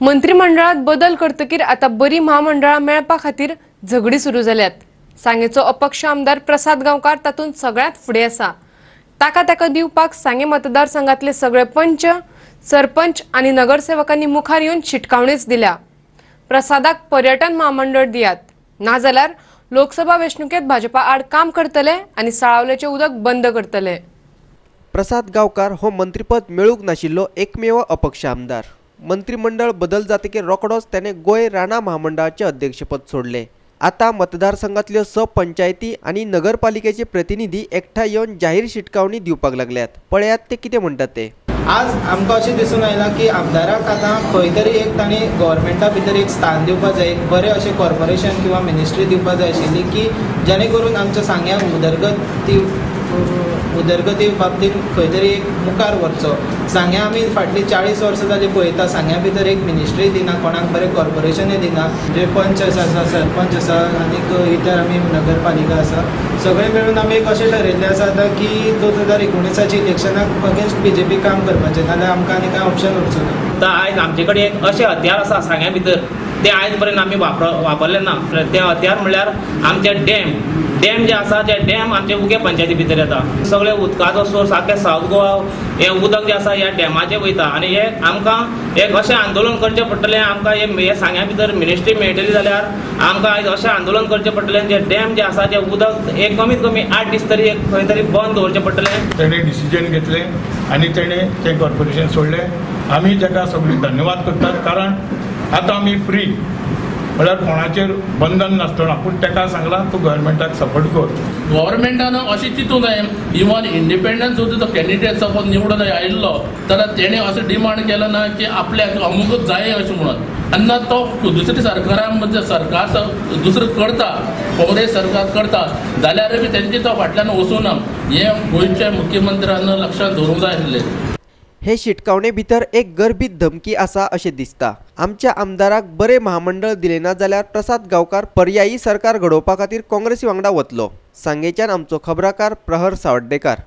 मंत्रिमंडळात बदल करतकीर आता बरी महामंडळा मेळपा खातीर झगडी सुरू जाल्यात। सांगेचो अपक्ष आमदार प्रसाद गांवकार तातूंत सगळ्यात फुडें आसा। ताका दिवपाक सांगे मतदारसंघातले सगळे पंच, सरपंच आनी नगरसेवकांनी मुखार येवन शिटकावणीच दिल्या। प्रसादाक पर्यटन महामंडळ दियात, ना जाल्यार लोकसभा वेंचणुकेत भाजपा आड काम करतले आनी साळावलेचें उदक बंद करतले। प्रसाद गांवकार हो मंत्रीपद मेळूंक नाशिल्लो एकमेव अपक्ष आमदार। मंत्रिमंडळ बदल जातकीर रोखडोच त्याने गोय राणा महामंडळाचे अध्यक्षपद सोडले। आता मतदारसंघातल्यो पंचायती आणि नगरपालिकेचे प्रतिनिधी एकठांय येवन जाहीर शिटकावणी दिवपाक लागल्यात। पळयात ते कितें म्हणटात ते। आज आमकां अशें दिसून आयलां की आमदाराक आतां खंय तरी एक तांणी गव्हर्मेंटा भितर एक स्थान दिवपाक जाय, एक बरें अशें कॉर्पोरेशन किंवा मिनिस्ट्री दिवपाक जाय आशिल्ली की जेणे करून आमच्या सांग्याक उदरगती बाबतींत खंय तरी एक मुखार वरचो। सांग्या आमी फाटलीं 40 वर्सां जालीं पळयता, सांग्या भितर एक मिनिस्ट्री दिना, कोणाक बरें कॉर्पोरेशनूय दिना। जे पंच आसा, सरपंच आसा आनीक इतर आमी नगरपालिका आसा, सगळे मेळून आमी एक अशें ठरयिल्लें आसा की 2019च्या इलेक्शनाक अगेन्स्ट BJP काम करपाचें, नाजाल्यार आमकां आनी कांय ऑप्शन उरचो ना। तर आयज आमचे कडेन एक अशें हत्यार आसा सांग्या भितर, ते आयज पर्यंत आमी वापरले ना। ते हत्यार म्हणल्यार आमचे डॅम जे आसा, ते डॅम आमचे उगे पंचायती भितर येता। सगळे उदकाचो सोर्स आख्या सावथ गोवा हे उदक जे आसा ह्या डॅमाचे वयता आनी हे आमकां एक अशें आंदोलन करचें पडटलें। आमकां हे सांग्या भितर मिनिस्ट्री मेळटली जाल्यार आमकां आयज अशें आंदोलन करचें पडटलें जे डॅम जे आसा ते उदक एक कमीत कमी 8 दीस तरी एक खंय तरी बंद दवरचें पडटलें। तेणे डिसिजन घेतलें आनी तेणे तें कॉर्पोरेशन सोडलें। आमी ताका सगळीं धन्यवाद करतात, कारण आतां आमी फ्री, म्हळ्यार कोणाचेर बंधन नासतना। पूण ताका सांगलां तूं गव्हर्मेंटाक सपोर्ट कर। गव्हर्मेंटान अशें चिंतूं जाय, इवन इंडिपेंडंट सुद्दां तो कॅन्डिडेट सपोज निवडून आयिल्लो जाल्यार तेणे असो डिमांड केलो ना की आपल्याक अमुकूच जाय अशें म्हणून। तेन्ना तो दुसऱ्या सरकारान म्हणजे सरकार दुसरें करता, काँग्रेस सरकार करता जाल्यार बी तेंचे तो फाटल्यान वचूना। हे गोंयच्या मुख्यमंत्र्यान लक्षांत दवरूंक जाय आसलें। हे शिटकावणे भितर एक गर्भीत धमकी आसा अशें दिसता। आमच्या आमदाराक बरे महामंडळ दिले ना जाल्यार प्रसाद गांवकार पर्यायी सरकार घडोवपा खातीर काँग्रेसी वांगडा वतलो। सांगेच्यान आमचो खबराकार प्रहर सावड्डेकार।